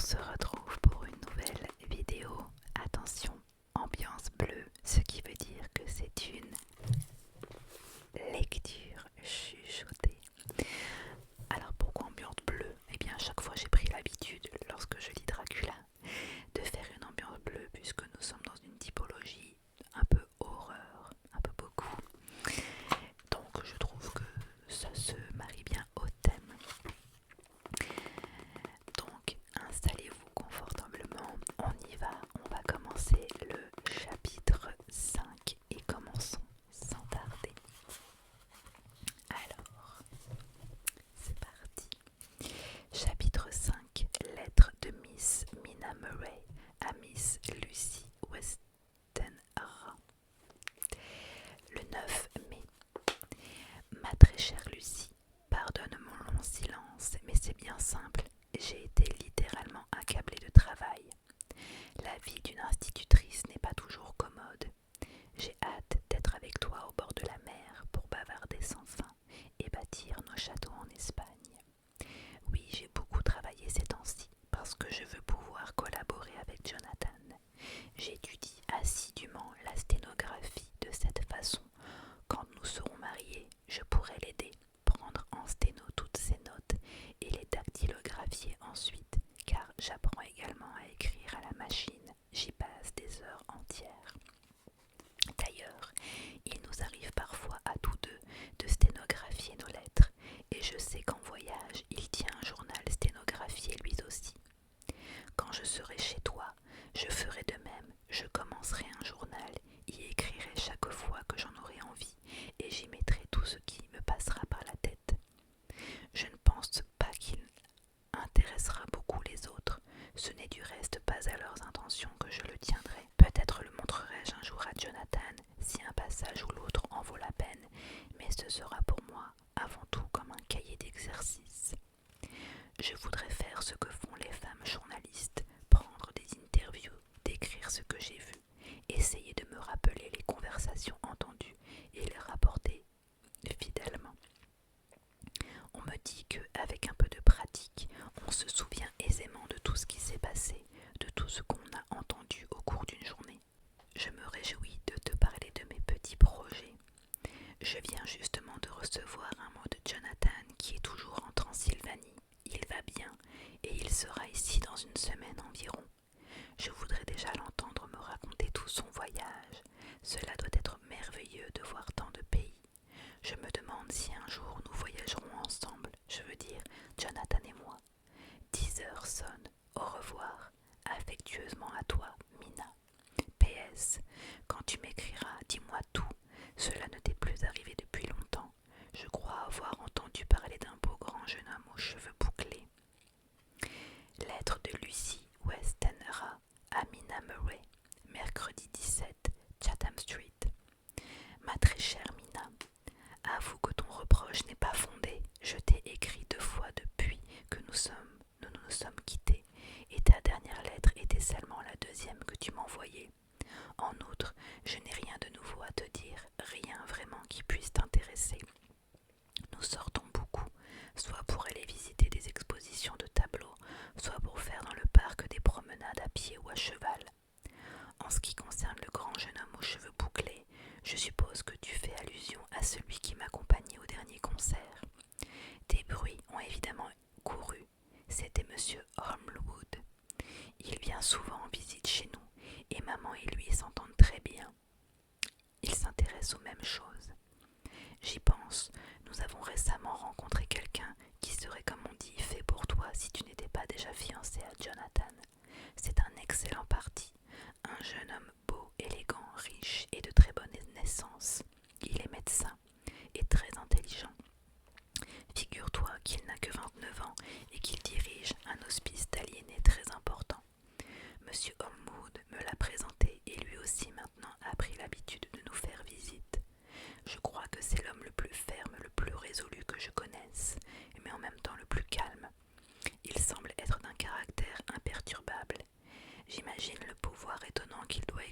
se retrouve pour une nouvelle vidéo. Attention, ambiance bleue, ce qui veut dire que c'est une lecture chuchotée. Alors pourquoi ambiance bleue? Eh bien à chaque fois j'ai pris l'habitude, lorsque je lis Dracula, de faire une ambiance bleue puisque nous sommes dans une typologie un peu horreur, un peu beaucoup. Donc je trouve que ça se marie bien au thème. Donc installez-vous confortablement, on y va, on va commencer le chapitre 5 et commençons sans tarder. Alors, c'est parti. Chapitre 5, lettre de Miss Mina Murray à Miss Lucy Westenra. Le 9 mai. Ma très chère Lucie, pardonne mon long silence, mais c'est bien simple, j'ai été littéralement accablée de travail. La vie d'une institutrice n'est pas toujours commode. J'ai hâte d'être avec toi au bord de la mer pour bavarder sans fin et bâtir nos châteaux en Espagne. Oui, j'ai beaucoup travaillé ces temps-ci parce que je veux pouvoir collaborer avec Jonathan. J'étudie assidûment la sténographie de cette façon. Quand nous serons mariés, je pourrai l'aider, prendre en sténo toutes ses notes et les dactylographier ensuite, car j'apprends également à écrire à la machine, j'y passe des heures entières. D'ailleurs, il nous arrive parfois à tous deux de sténographier nos lettres, et je sais qu'en voyage, il tient un journal sténographié lui aussi. Quand je serai chez toi, je ferai de même, je commencerai un journal, y écrirai chaque fois que j'en aurai envie, et j'y mettrai tout ce qui me passera par la tête. Je ne pense pas qu'il intéressera beaucoup les autres, ce n'est du reste pas à leurs intentions que je le tiendrai. Peut-être le montrerai-je un jour à Jonathan, si un passage ou l'autre en vaut la peine, mais ce sera pour moi avant tout comme un cahier d'exercice. Je voudrais faire ce que font les femmes journalistes, prendre des interviews, décrire ce que j'ai vu, essayer de me rappeler les conversations entendues et les rapporter fidèlement. On me dit qu'avec un peu de pratique, on se souvient aisément de tout ce qui s'est passé, de tout ce qu'on a entendu au cours d'une journée. Je me réjouis de te parler de mes petits projets. Je viens justement de recevoir un mot de Jonathan qui est toujours en Transylvanie. Il va bien et il sera ici dans une semaine environ. Je voudrais déjà l'entendre me raconter tout son voyage. Cela doit être merveilleux de voir tant de pays. Je me demande si un jour nous voyagerons ensemble, je veux dire Jonathan et moi. 10 heures sonnent. Au revoir. Affectueusement à toi, Mina. PS. Quand tu m'écriras, dis-moi tout. Cela ne t'est plus arrivé depuis longtemps. Je crois avoir entendu parler d'un beau grand jeune homme aux cheveux bouclés. Lettre de Lucy Westenra à Mina Murray, mercredi 17, Chatham Street. Ma très chère Mina, avoue que ton reproche n'est pas fondé. Je t'ai écrit 2 fois depuis que nous nous sommes quittés, et ta dernière lettre était seulement la 2e que tu m'envoyais. En outre, je n'ai rien de nouveau à te dire, rien vraiment qui puisse t'intéresser. Nous sortons beaucoup, soit pour aller visiter des expositions de tableaux, soit pour faire dans le parc des promenades à pied ou à cheval. En ce qui concerne le grand jeune homme aux cheveux bouclés, je suppose que tu fais allusion à celui qui m'accompagnait au dernier concert. Des bruits ont évidemment couru. C'était Monsieur Holmwood. Il vient souvent en visite chez nous, et maman et lui s'entendent très bien. Ils s'intéressent aux mêmes choses. J'y pense, nous avons récemment rencontré quelqu'un qui serait, comme on dit, fait pour toi si tu n'étais pas déjà fiancé à Jonathan. C'est un excellent parti, un jeune homme beau, élégant, riche et de très bonne naissance. Il est médecin et très intelligent. Figure-toi qu'il n'a que 29 ans et qu'il dirige un hospice d'aliénés très important. Monsieur Holmwood me l'a présenté et lui aussi maintenant a pris l'habitude de nous faire visite. Je crois que c'est l'homme le plus ferme, le plus résolu que je connaisse, mais en même temps le plus calme. Il semble être d'un caractère imperturbable. J'imagine le pouvoir étonnant qu'il doit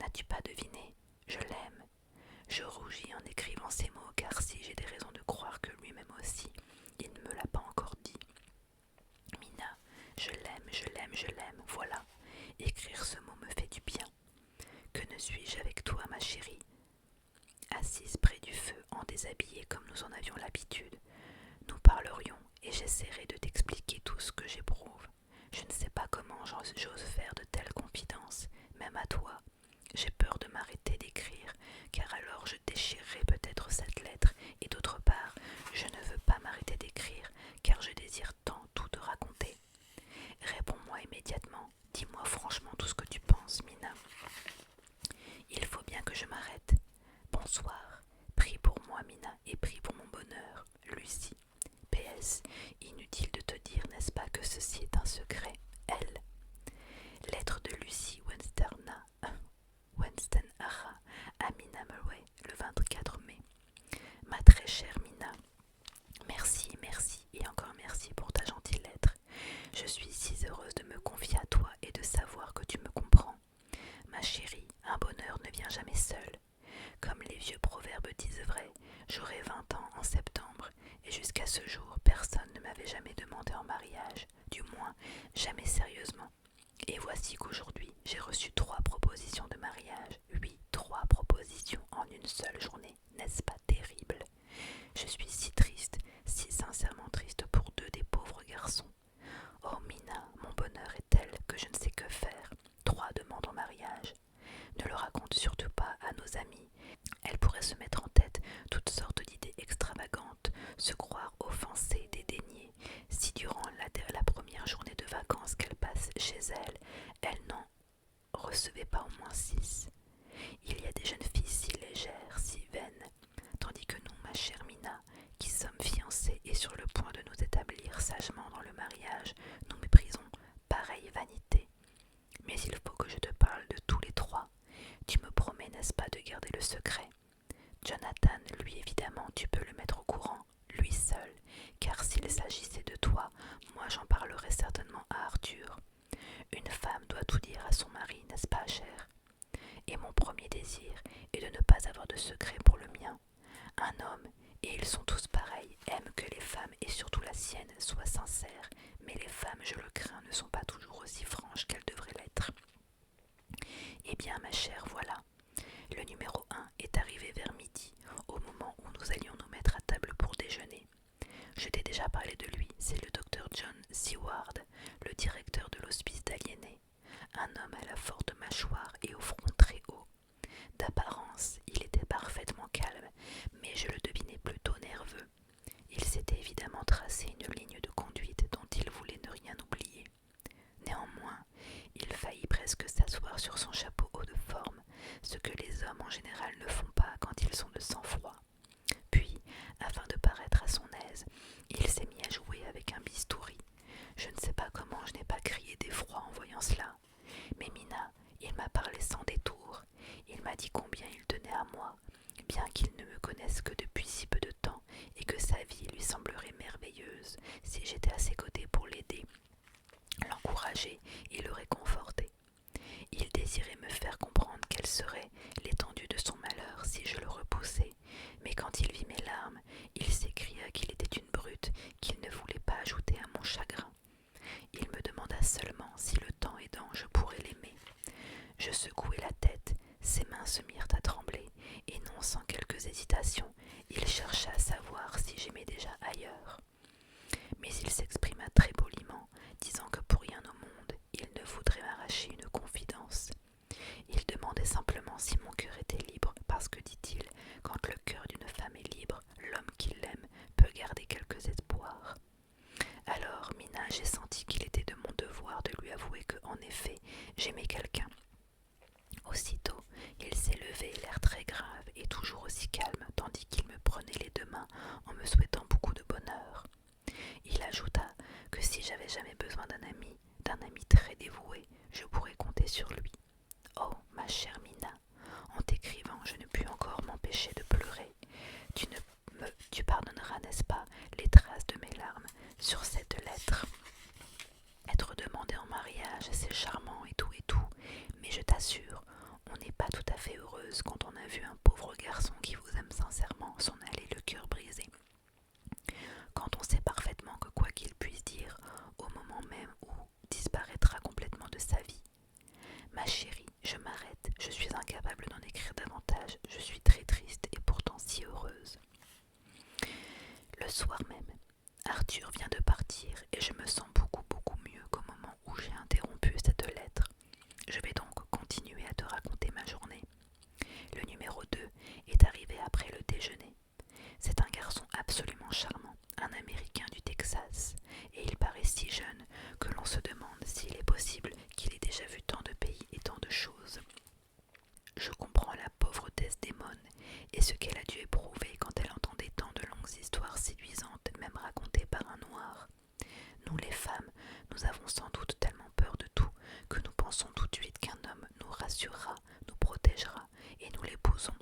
N'as-tu pas deviné? Je l'aime. Je rougis en écrivant ces mots, car si j'ai des raisons de croire que lui-même aussi, il ne me l'a pas encore dit. Mina, je l'aime, je l'aime, je l'aime, voilà. Écrire ce mot me fait du bien. Que ne suis-je avec toi, ma chérie? Assise près du feu, en déshabillé comme nous en avions l'habitude, nous parlerions et j'essaierai de t'expliquer tout ce que j'éprouve. Je ne sais pas comment j'ose faire de telles confidences, même à toi. J'ai peur de m'arrêter d'écrire, car alors je déchirerai peut-être cette lettre, et d'autre part, je ne veux pas m'arrêter d'écrire, car je désire tant tout te raconter. Réponds-moi immédiatement, dis-moi franchement tout ce que tu penses, Mina. Il faut bien que je m'arrête. Bonsoir, prie pour moi, Mina, et prie pour mon bonheur, Lucie. PS, inutile de te dire, n'est-ce pas, que ceci est un secret, elle. Lettre de Lucie Wenstenhara à Mina Murray, le 24 mai. Ma très chère Mina, merci, merci et encore merci pour ta gentille lettre. Je suis si heureuse de me confier à toi et de savoir que tu me comprends. Ma chérie, un bonheur ne vient jamais seul. Comme les vieux proverbes disent vrai, j'aurai 20 ans en septembre, et jusqu'à ce jour, personne ne m'avait jamais demandé en mariage, du moins jamais sérieusement. Et voici qu'aujourd'hui, j'ai reçu 3 propositions de mariage. Oui, 3 propositions en une seule journée. N'est-ce pas terrible? Je suis si triste, si sincèrement triste pour 2 des pauvres garçons. Oh Mina, mon bonheur est tel que je ne sais que faire. 3 demandes en mariage. Ne le raconte surtout pas à nos amis. Elles pourraient se mettre en tête toutes sortes d'idées extravagantes, se croire offensées, dédaignées, si durant la première journée de vacances qu'elle passe chez elle, elle n'en recevait pas au moins 6. Il y a des jeunes filles si légères, si vaines, tandis que nous, ma chère Mina, qui sommes fiancées et sur le point de nous établir sagement dans le mariage, nous méprisons pareille vanité. Mais il faut que je te parle de tous les 3. Tu me promets, n'est-ce pas, de garder le secret? Jonathan, lui évidemment, tu peux le mettre au courant, lui seul, car s'il s'agissait de toi, moi j'en parlerais certainement à Arthur. Une femme doit tout dire à son mari, n'est-ce pas, cher? Et mon premier désir est de ne pas avoir de secret pour le mien. Un homme, et ils sont tous pareils, aime que les femmes, et surtout la sienne, soient sincères, mais les femmes, je le crains, ne sont pas toujours aussi franches qu'elles devraient l'être. Eh bien, ma chère, voilà. Le numéro 1 est arrivé vers midi, au moment où nous allions nous mettre à table pour déjeuner. Je t'ai déjà parlé de lui, c'est le docteur John Seward, le directeur de l'hospice d'aliénés. Un homme à la forte mâchoire et au front très haut. D'apparence, il était parfaitement calme, mais je le devinais plutôt nerveux. Il s'était évidemment tracé une ligne de conduite dont il voulait ne rien oublier. Néanmoins, il faillit presque s'asseoir sur son chapeau haut de forme, ce que les hommes en général ne font pas quand ils sont de sang-froid. Puis, afin de paraître à son aise, il s'est mis à jouer avec un bistouri. Je ne sais pas comment je n'ai pas crié d'effroi en voyant cela. Mais Mina, il m'a parlé sans détour. Il m'a dit combien il tenait à moi, bien qu'il ne me connaisse que depuis si peu de temps, et que sa vie lui semblerait merveilleuse si j'étais à ses côtés pour l'aider, l'encourager et le réconforter. Il désirait me faire comprendre quelle serait l'étendue de son malheur si je le repoussais, mais quand il vit mes larmes, il s'écria qu'il était une brute, qu'il ne voulait pas ajouter à mon chagrin. Il me demanda seulement si le temps aidant je pourrais l'aimer. Je secouai la tête, ses mains se mirent à trembler, et non sans quelques hésitations, il chercha à savoir si j'aimais déjà ailleurs. Mais il s'exprima très poliment, disant que pour rien au monde, il ne voudrait m'arracher une confidence. Il demandait simplement si mon cœur était libre, parce que, dit-il, quand le cœur d'une femme est libre, l'homme qui l'aime peut garder quelques espoirs. Alors, Mina, j'ai senti qu'il était de mon devoir de lui avouer que, en effet, j'aimais quelqu'un. Aussitôt, il s'est levé, l'air très grave et toujours aussi calme, tandis qu'il me prenait les 2 mains en me souhaitant beaucoup de bonheur. Il ajouta que si j'avais jamais besoin d'un ami très dévoué, je pourrais compter sur lui. Oh, ma chère Mina, en t'écrivant, je ne puis encore m'empêcher de pleurer. Tu pardonneras, n'est-ce pas, les traces de mes larmes sur cette lettre. Être demandé en mariage, c'est charmant et tout, mais je t'assure, on n'est pas vu un pauvre garçon qui vous aime sincèrement s'en aller le cœur brisé. Quand on sait parfaitement que quoi qu'il puisse dire, au moment même où disparaîtra complètement de sa vie. Ma chérie, je m'arrête, je suis incapable d'en écrire davantage, je suis très triste et pourtant si heureuse. Le soir même, Arthur vient de partir et je me sens beaucoup mieux qu'au moment où j'ai interrompu cette lettre. Je vais donc continuer à te raconter ma journée. Le numéro 2 est arrivé après le déjeuner. C'est un garçon absolument charmant, un Américain du Texas, et il paraît si jeune que l'on se demande s'il est possible qu'il ait déjà vu tant de pays et tant de choses. Je comprends la pauvre Desdémone et ce qu'elle a dû éprouver quand elle entendait tant de longues histoires séduisantes, même racontées par un noir. Nous les femmes, nous avons sans doute tellement peur de tout que nous pensons tout de suite qu'un homme nous rassurera, nous protégera, et nous l'épousons.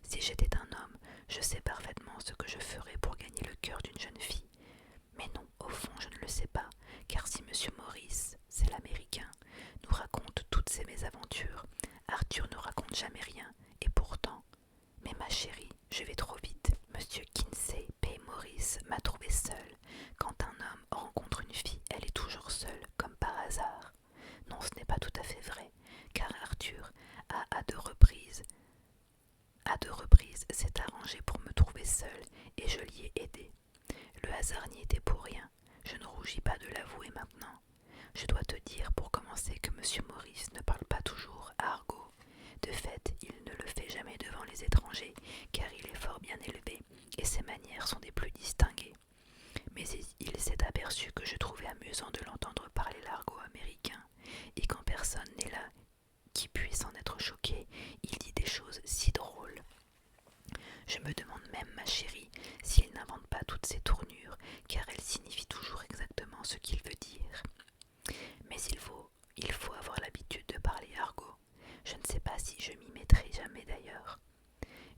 Si j'étais un homme, je sais parfaitement ce que je ferais pour gagner le cœur d'une jeune fille. Mais non, au fond, je ne le sais pas, car si M. Morris, c'est l'Américain, nous raconte toutes ses mésaventures, Arthur ne raconte jamais rien, et pourtant... Mais ma chérie, je vais trop vite. Monsieur Kinsey P. Morris m'a trouvée seule. Quand un homme rencontre une fille, elle est toujours seule, comme par hasard. Non, ce n'est pas tout à fait vrai, car Arthur a à deux reprises s'est arrangé pour me trouver seule, et je l'y ai aidé. Le hasard n'y était pour rien. Je ne rougis pas de l'avouer maintenant. Je dois te dire pour commencer que M. Morris ne parle pas toujours argot. De fait, il ne le fait jamais devant les étrangers, car il est fort bien élevé, et ses manières sont des plus distinguées. Mais il s'est aperçu que je trouvais amusant de l'entendre parler l'argot américain, et quand personne n'est là qui puisse en être choqué, il dit des choses si drôles. Je me demande même, ma chérie, s'il n'invente pas toutes ces tournures, car elles signifient toujours exactement ce qu'il veut dire. Mais il faut avoir l'habitude de parler argot. Je ne sais pas si je m'y mettrai jamais d'ailleurs.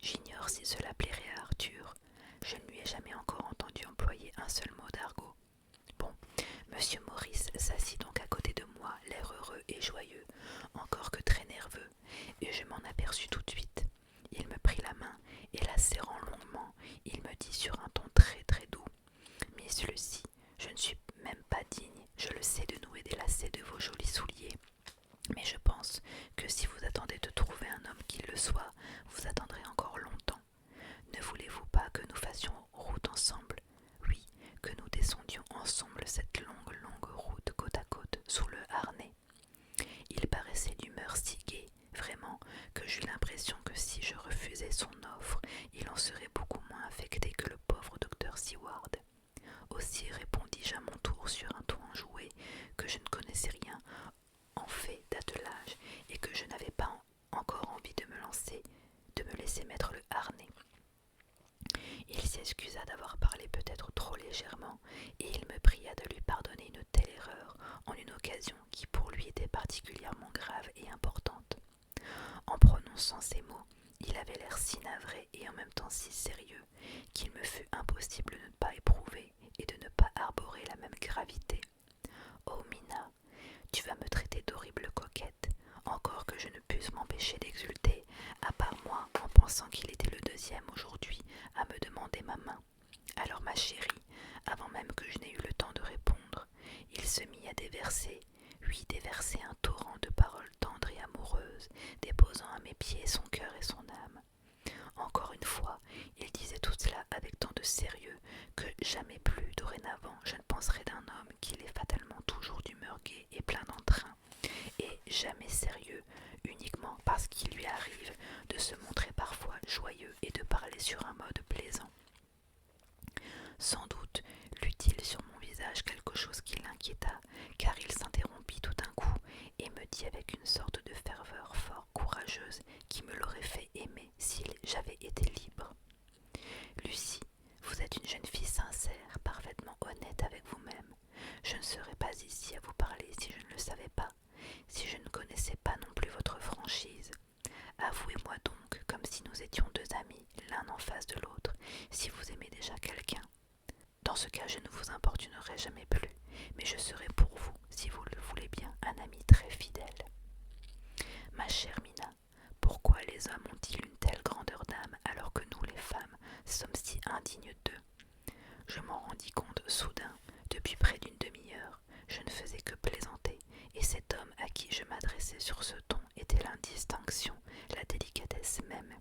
J'ignore si cela plairait à Arthur. Je ne lui ai jamais encore entendu employer un seul mot d'argot. Bon, Monsieur Morris s'assit donc à côté de moi, l'air heureux et joyeux, encore que très nerveux, et je m'en aperçus tout de suite. Il me prit la main, et la serrant longuement, il me dit sur un ton très doux: « Miss Lucy, je ne suis même pas digne, je le sais, de nouer des lacets de vos jolis souliers. Mais je pense que si vous attendez de trouver un homme qui le soit, vous attendrez encore longtemps. Ne voulez-vous pas que nous fassions route ensemble? Oui, que nous descendions ensemble cette longue route côte à côte sous le harnais. » Il paraissait d'humeur si gaie, vraiment, que j'eus l'impression que si je refusais son offre, il en serait beaucoup moins affecté que le pauvre docteur Seward. Aussi répondis-je à mon tour sur un ton enjoué, que je ne connaissais rien en fait d'attelage et que je n'avais pas encore envie de me laisser mettre le harnais. Il s'excusa d'avoir parlé peut-être trop légèrement, et il me pria de lui pardonner une telle erreur en une occasion qui pour lui était particulièrement grave et importante. En prononçant ces mots, il avait l'air si navré et en même temps si sérieux qu'il me fut impossible de ne pas éprouver et de ne pas arborer la même gravité. « Oh Mina, tu vas me traiter d'horrible coquette, encore que je ne pusse m'empêcher d'exulter, à part moi, en pensant qu'il était le deuxième aujourd'hui à me demander ma main. Alors ma chérie, avant même que je n'ai eu le temps de répondre, il se mit à déverser un torrent de paroles tendres et amoureuses, déposant à mes pieds son cœur et son âme. Encore une fois, il disait tout cela avec tant de sérieux que jamais plus dorénavant je ne penserai d'un homme qu'il est fatalement toujours d'humeur gaie et plein d'entrain, et jamais sérieux, uniquement parce qu'il lui arrive de se montrer parfois joyeux et de parler sur un mode plaisant. Sans doute l'eut-il sur mon visage quelque chose qui l'inquiéta, car il s'interrompit tout d'un coup et me dit avec une sorte de ferveur fort courageuse qui me l'aurait fait aimer si j'avais été libre: « Lucie, vous êtes une jeune fille sincère, parfaitement honnête avec vous-même. Je ne serais pas ici à vous parler si je ne le savais pas, si je ne connaissais pas non plus votre franchise. Avouez-moi donc, comme si nous étions deux amis, l'un en face de l'autre, si vous aimez déjà quelqu'un. Dans ce cas, je ne vous importunerai jamais plus, mais je serai pour vous, si vous le voulez bien, un ami très fidèle. Ma chère Mina, pourquoi les hommes ont-ils une telle distinction, la délicatesse même.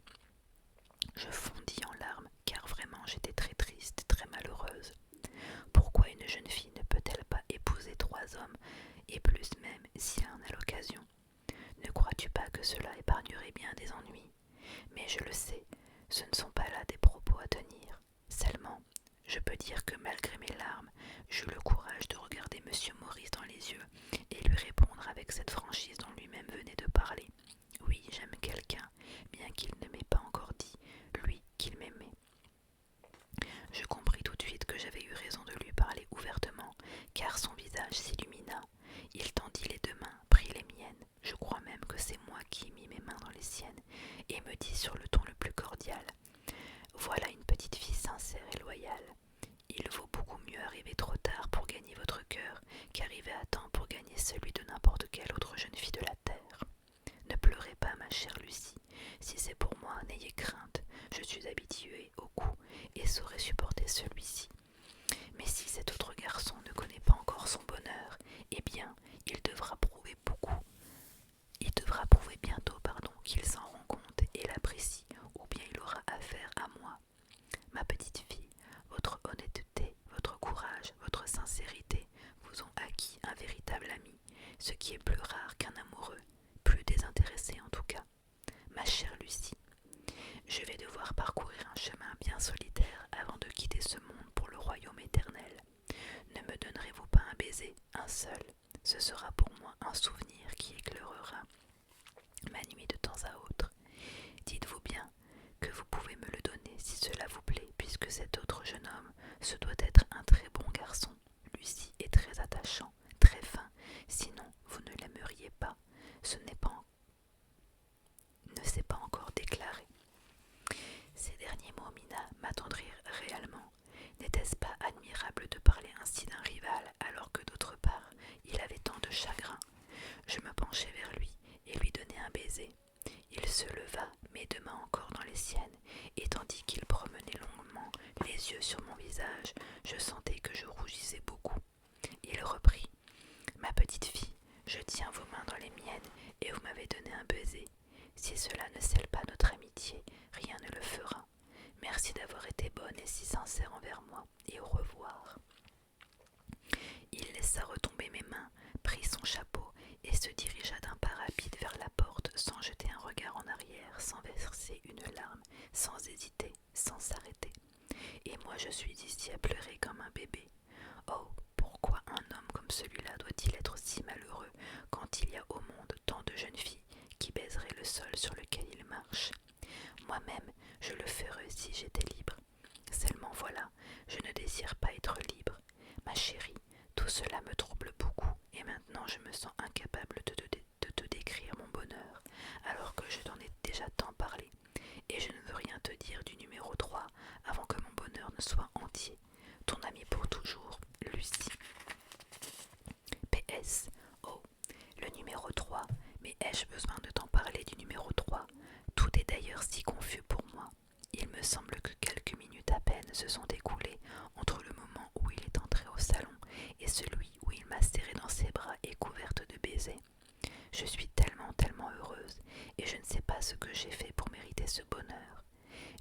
Je fondis en larmes, car vraiment j'étais très triste, très malheureuse. Pourquoi une jeune fille ne peut-elle pas épouser 3 hommes, et plus même si elle en a l'occasion? Ne crois-tu pas que cela épargnerait bien des ennuis? Mais je le sais, ce ne sont pas là des propos à tenir. Seulement, je peux dire que malgré mes larmes, j'eus le courage de regarder M. Maurice dans les yeux et lui répondre avec cette franchise dont lui-même venait de parler. Oui, j'aime quelqu'un, bien qu'il ne m'ait pas encore dit, lui, qu'il m'aimait. Je compris tout de suite que j'avais eu raison de lui parler ouvertement, car son visage s'illumina. Il tendit les 2 mains, prit les miennes, je crois même que c'est moi qui mis mes mains dans les siennes, et me dit sur le ton le plus cordial: voilà une petite fille sincère et loyale. Il vaut beaucoup mieux arriver trop tard pour gagner votre cœur qu'arriver à temps pour gagner celui de n'importe quelle autre jeune fille de la terre. Ne pleurez pas, ma chère Lucie. Si c'est pour moi, n'ayez crainte. Je suis habituée au coup et saurai supporter celui-ci. Mais si cet autre garçon ne connaît pas encore son bonheur, eh bien, il devra prouver bientôt, qu'il s'en rend compte et l'apprécie, ou bien il aura affaire à moi. Ma petite fille, votre honnêteté, votre courage, votre sincérité vous ont acquis un véritable ami, ce qui est plus rare qu'un amoureux, plus désintéressé en tout cas. Ma chère Lucie, je vais devoir parcourir un chemin bien solitaire avant de quitter ce monde pour le royaume éternel. Ne me donnerez-vous pas un baiser, un seul? Ce sera pour moi un souvenir qui éclairera ma nuit de temps à autre. Dites-vous bien que vous pouvez me le donner si cela vous plaît, puisque cet autre jeune homme, ce doit être un très bon garçon. Lucie est très attachant, très fin, sinon vous ne l'aimeriez pas. Ne s'est pas encore déclaré. Ces derniers mots, Mina, m'attendrirent réellement. N'était-ce pas admirable de parler ainsi d'un rival, alors que d'autre part, il avait tant de chagrin? Je me penchai vers lui et lui donnai un baiser. Il se leva, mes 2 mains encore dans les siennes, et tandis qu'il promenait longuement les yeux sur mon visage, je sentais que je rougissais beaucoup. Il reprit: ma petite fille, je tiens vos mains dans les miennes, et vous m'avez donné un baiser. Si cela ne scelle pas notre amitié, rien ne le fera. Merci d'avoir été bonne et si sincère envers moi, et au revoir. Il laissa retomber mes mains, prit son chapeau et se dirigea d'un pas rapide vers la porte, sans jeter un regard en arrière, sans verser une larme, sans hésiter, sans s'arrêter. Et moi je suis ici à pleurer comme un bébé. Oh, pourquoi un homme comme celui-là doit-il être si malheureux quand il y a au monde tant de jeunes filles qui baiseraient le sol sur lequel il marche? Moi-même, je le ferais si j'étais libre. Seulement voilà, je ne désire pas être libre. Ma chérie, tout cela me trouble beaucoup, et maintenant je me sens incapable de te décrire mon bonheur, alors que je t'en ai déjà tant parlé, et je ne veux rien te dire du numéro 3 avant que mon bonheur ne soit entier. Ton ami pour toujours, Lucie. PS. Oh, le numéro 3, mais ai-je besoin de t'en parler du numéro 3? Tout est d'ailleurs si confus pour moi. Il me semble que quelques minutes à peine se sont écoulées entre le moment où il est entré au salon et celui où il m'a serrée dans ses bras et couverte de baisers. Je suis tellement heureuse, et je ne sais pas ce que j'ai fait pour mériter ce bonheur.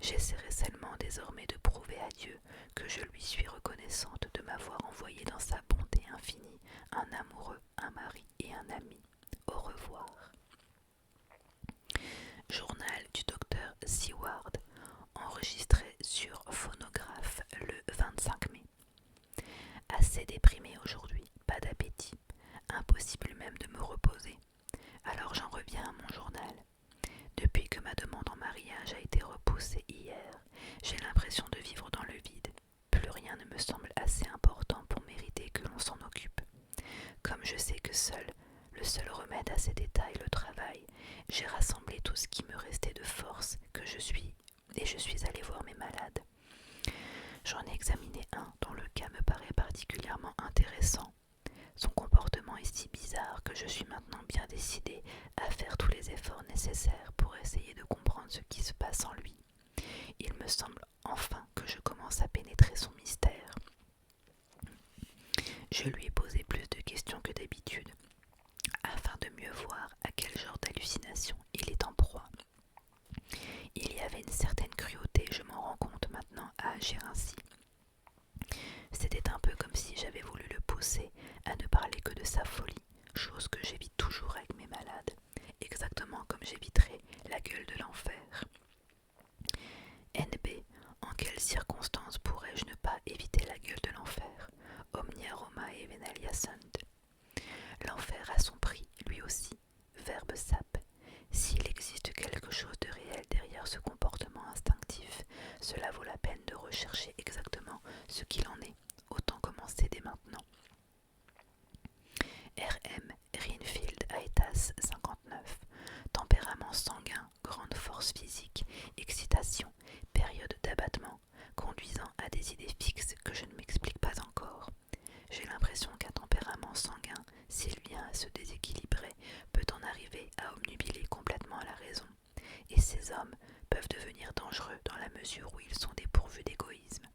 J'essaierai seulement désormais de prouver à Dieu que je lui suis reconnaissante de m'avoir envoyé dans sa bonté infinie un amoureux, un mari et un ami. Au revoir. Journal du docteur Seward, enregistré sur phonographe le 25 mai. Assez déprimé aujourd'hui, pas d'appétit, impossible même de me reposer. Alors j'en reviens à mon journal. Depuis que ma demande en mariage a été repoussée hier, j'ai l'impression de vivre dans le vide. Plus rien ne me semble assez important pour mériter que l'on s'en occupe. Comme je sais que le seul remède à ces détails, le travail, j'ai rassemblé tout ce qui me restait de force et je suis allée voir mes malades. J'en ai examiné un dont le cas me paraît particulièrement intéressant. Son comportement est si bizarre que je suis maintenant bien décidée à faire tous les efforts nécessaires pour essayer de comprendre ce qui se passe en lui. Il me semble enfin que je commence à pénétrer son mystère. Je lui ai posé plus de questions que d'habitude, afin de mieux voir à quel genre d'hallucination il était ces hommes peuvent devenir dangereux dans la mesure où ils sont dépourvus d'égoïsme.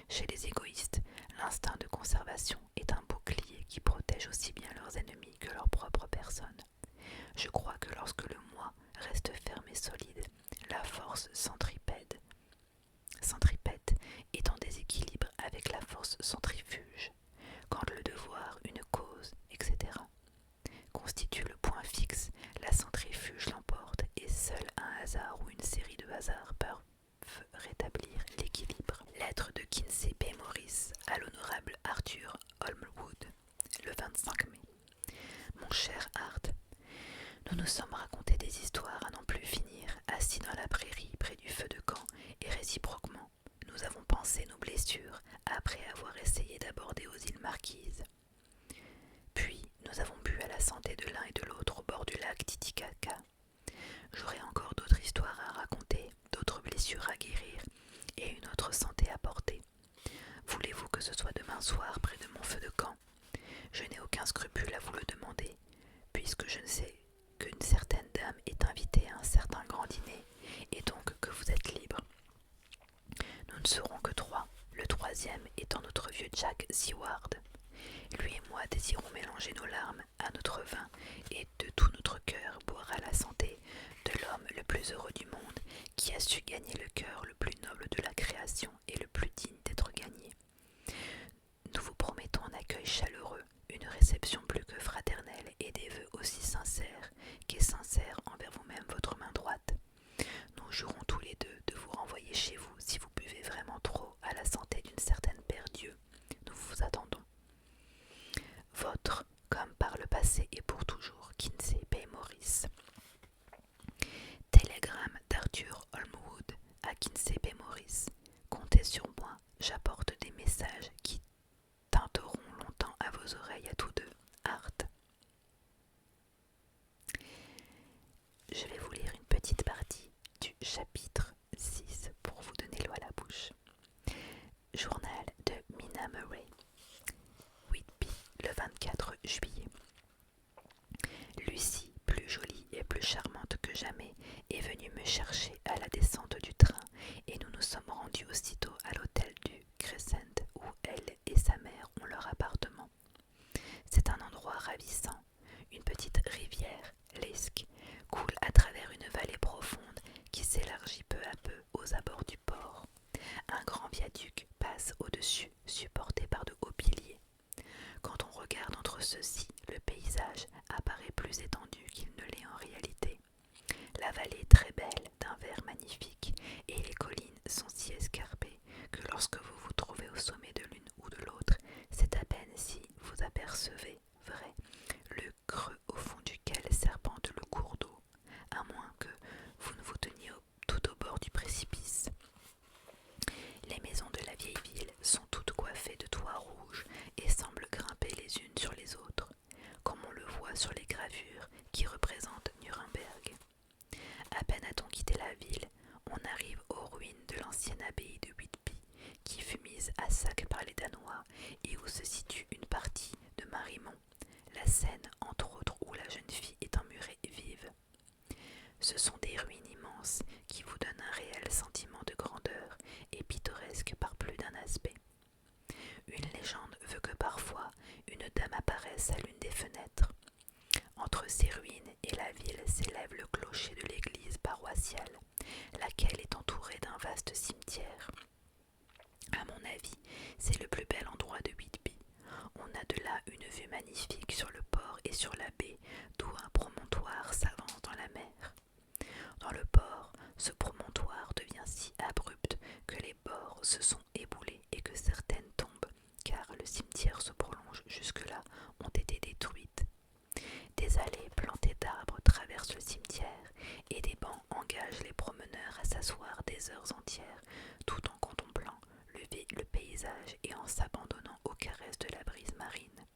Chez les égoïstes, l'instinct de conservation est un bouclier qui protège aussi bien leurs ennemis que leur propre personne. Je crois que lorsque le moi reste ferme et solide, la force centripète est en déséquilibre avec la force centrifuge. Quand le devoir, une cause, etc. constitue le point fixe, la centrifuge l'emporte et seul un hasard ou une série de hasards peuvent rétablir l'équilibre. Lettre de Kinsey B. Morris à l'honorable Arthur Holmwood, le 25 mai. Mon cher Art, nous nous sommes raconté des histoires à n'en plus finir, assis dans la prairie près du feu de camp, et réciproquement, nous avons pensé nos blessures après avoir essayé d'aborder aux îles Marquises. Puis, nous avons bu à la santé de l'un et de l'autre au bord du lac Titicaca. J'aurai encore d'autres histoires à raconter, d'autres blessures à guérir et une autre santé à porter. Voulez-vous que ce soit demain soir près de mon feu de camp? Je n'ai aucun scrupule à vous le demander, puisque je ne sais qu'une certaine dame est invitée à un certain grand dîner, et donc que vous êtes libre. Nous ne serons que 3, le 3e étant notre vieux Jack Seward. Lui et moi désirons mélanger nos larmes à notre vin et de tout notre cœur boire à la santé de l'homme le plus heureux du monde qui a su gagner le cœur le plus noble de la création et le plus digne d'être gagné. Nous vous promettons un accueil chaleureux, une réception plus que fraternelle et des vœux aussi sincères qu'est sincère envers vous-même votre main droite. Nous jurons tous les deux de vous renvoyer chez vous si vous buvez vraiment trop à la santé d'une certaine Père Dieu. Nous vous attendons. Votre, comme par le passé et pour toujours, Kinsey B. Morris. Télégramme d'Arthur Holmwood à Kinsey B. Morris. Comptez sur moi, j'apporte des messages qui tinteront longtemps à vos oreilles à tous deux. Art. Je vais vous lire une petite partie du chapitre 6 pour vous donner l'eau à la bouche. Journal de Mina Murray. Whitby, le 24 juillet. Lucie, plus jolie et plus charmante que jamais, est venue me chercher à la descente du train et nous nous sommes rendus aussitôt à l'hôtel du Crescent où elle et sa mère ont leur appartement. C'est un endroit ravissant. Une petite rivière, l'Esk, coule à travers une vallée profonde qui s'élargit peu à peu aux abords du port. Un grand viaduc passe au-dessus, supporté par de hauts piliers. Quand on regarde entre ceux-ci, le paysage apparaît plus étendu qu'il ne l'est en réalité. La vallée est très belle, d'un vert magnifique, et les collines sont si escarpées que lorsque vous vous trouvez au sommet de l'une ou de l'autre, c'est à peine si vous apercevez, vrai, le creux au fond duquel serpente le cours d'eau, à moins que vous ne vous teniez tout au bord du précipice. Les maisons de la vieille ville sont toutes coiffées de toits rouges et semblent grimper les unes sur les autres, comme on le voit sur les gravures qui représentent Nuremberg. À peine a-t-on quitté la ville, on arrive aux ruines de l'ancienne abbaye de Whitby, qui fut mise à sac par les Danois et où se situe une partie de Marimont, la scène entre autres où la jeune fille est emmurée vive. Ce sont des ruines immenses qui vous donnent un réel sentiment de grandeur et pittoresque par plus d'un aspect. Une légende veut que parfois une dame apparaisse à l'une des fenêtres. Entre ces ruines et la ville s'élève le clocher de l'église paroissiale, laquelle est entourée d'un vaste cimetière. À mon avis, c'est le plus bel endroit de Whitby. On a de là une vue magnifique sur le port et sur la baie, d'où un promontoire s'avance dans la mer. Dans le port, ce promontoire devient si abrupt que les bords se sont éboulés et que certaines tombes, car le cimetière se prolonge jusque-là, ont été détruites. Des allées plantées d'arbres traversent le cimetière et des bancs engagent les promeneurs à s'asseoir des heures entières tout en contemplant le paysage et en s'abandonnant aux caresses de la brise marine.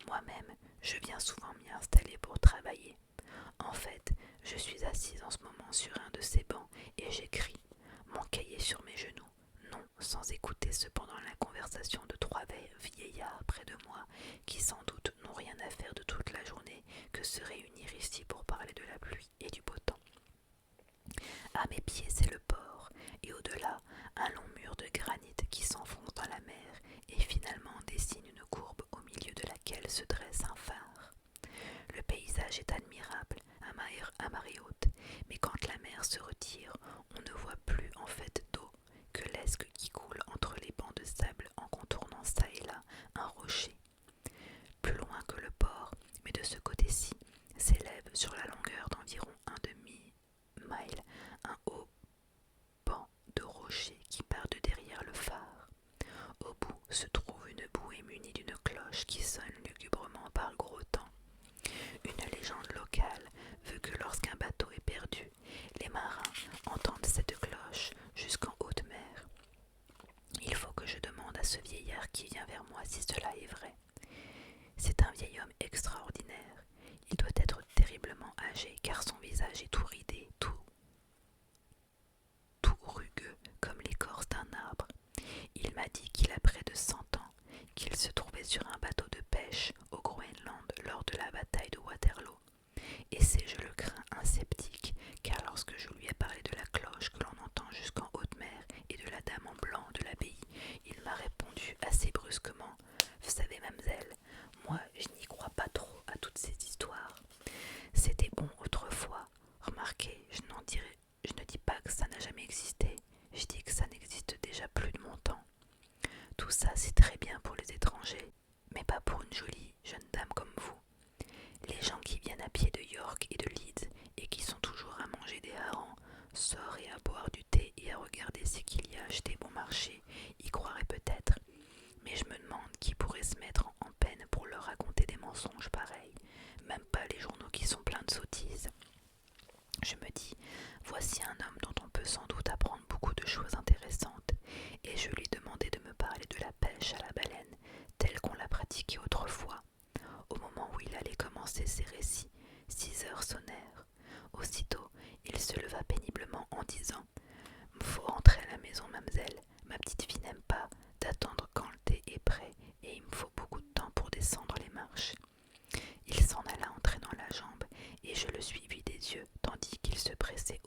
Moi-même, je viens souvent m'y installer pour travailler. En fait, je suis assise en ce moment sur un de ces bancs et j'écris, mon cahier sur mes genoux, non sans écouter cependant la conversation de 3 vieillards près de moi qui sans doute n'ont rien à faire de toute la journée que se réunir ici pour parler de la pluie et du beau temps. À mes pieds, c'est le port, et au-delà, un long mur de granit qui s'enfonce dans la mer et finalement dessine une courbe au milieu de laquelle se dresse un phare. Le paysage est admirable à marée haute, mais quand la mer se retire, on ne voit plus en fait d'eau que l'esque qui coule entre les bancs de sable en contournant çà et là un rocher. Plus loin que le port, mais de ce côté-ci, s'élève sur la longueur d'environ un demi-mile un haut banc de rocher qui part de derrière le phare. Au bout se trouve une bouée munie d'une cloche qui sonne lugubrement par le gros temps. Une légende locale veut que lorsqu'un bateau est perdu, les marins entendent cette cloche jusqu'en haute mer. Il faut que je demande à ce vieillard qui vient vers moi si cela est vrai. C'est un vieil homme extraordinaire. Il doit être terriblement âgé car son visage est tout ridé, tout rugueux comme l'écorce d'un arbre. Il m'a dit qu'il a près de 100 ans, qu'il se trouvait sur un bateau de pêche au Groenland lors de la bataille de Waterloo. Et c'est, je le crains, un sceptique, car lorsque je lui ai parlé de la cloche que l'on entend jusqu'en haute mer et de la dame en blanc de l'abbaye, il m'a répondu assez brusquement: « Vous savez, mademoiselle, moi je n'y crois pas trop à toutes ces histoires. C'était bon autrefois. Remarquez, je ne dis pas que ça n'a jamais existé, je dis que ça n'existe déjà plus de mon temps. Tout ça c'est très bien pour les étrangers, mais pas pour une jolie jeune dame comme vous. Les gens qui viennent à pied de York et de Leeds et qui sont toujours à manger des harengs, sorts et à boire du thé et à regarder ce qu'il y a acheté bon marché, y croiraient peut-être, mais je me demande qui pourrait se mettre en peine pour leur raconter des mensonges pareils, même pas les journaux qui sont pleins de sottises. Je me dis, voici un homme dont on peut sans doute apprendre beaucoup de choses intéressantes, et je lui demandai de me parler de la pêche à la baleine, telle qu'on l'a pratiquée autrefois. Au moment où il allait commencer ses récits, 6 heures sonnèrent. Aussitôt, il se leva péniblement en disant: « Faut rentrer à la maison, mademoiselle. Ma petite fille n'aime pas d'attendre quand le thé est prêt, et il me faut beaucoup de temps pour descendre les marches. » Il s'en alla en traînant la jambe, et je le suivis des yeux, tandis qu'il se pressait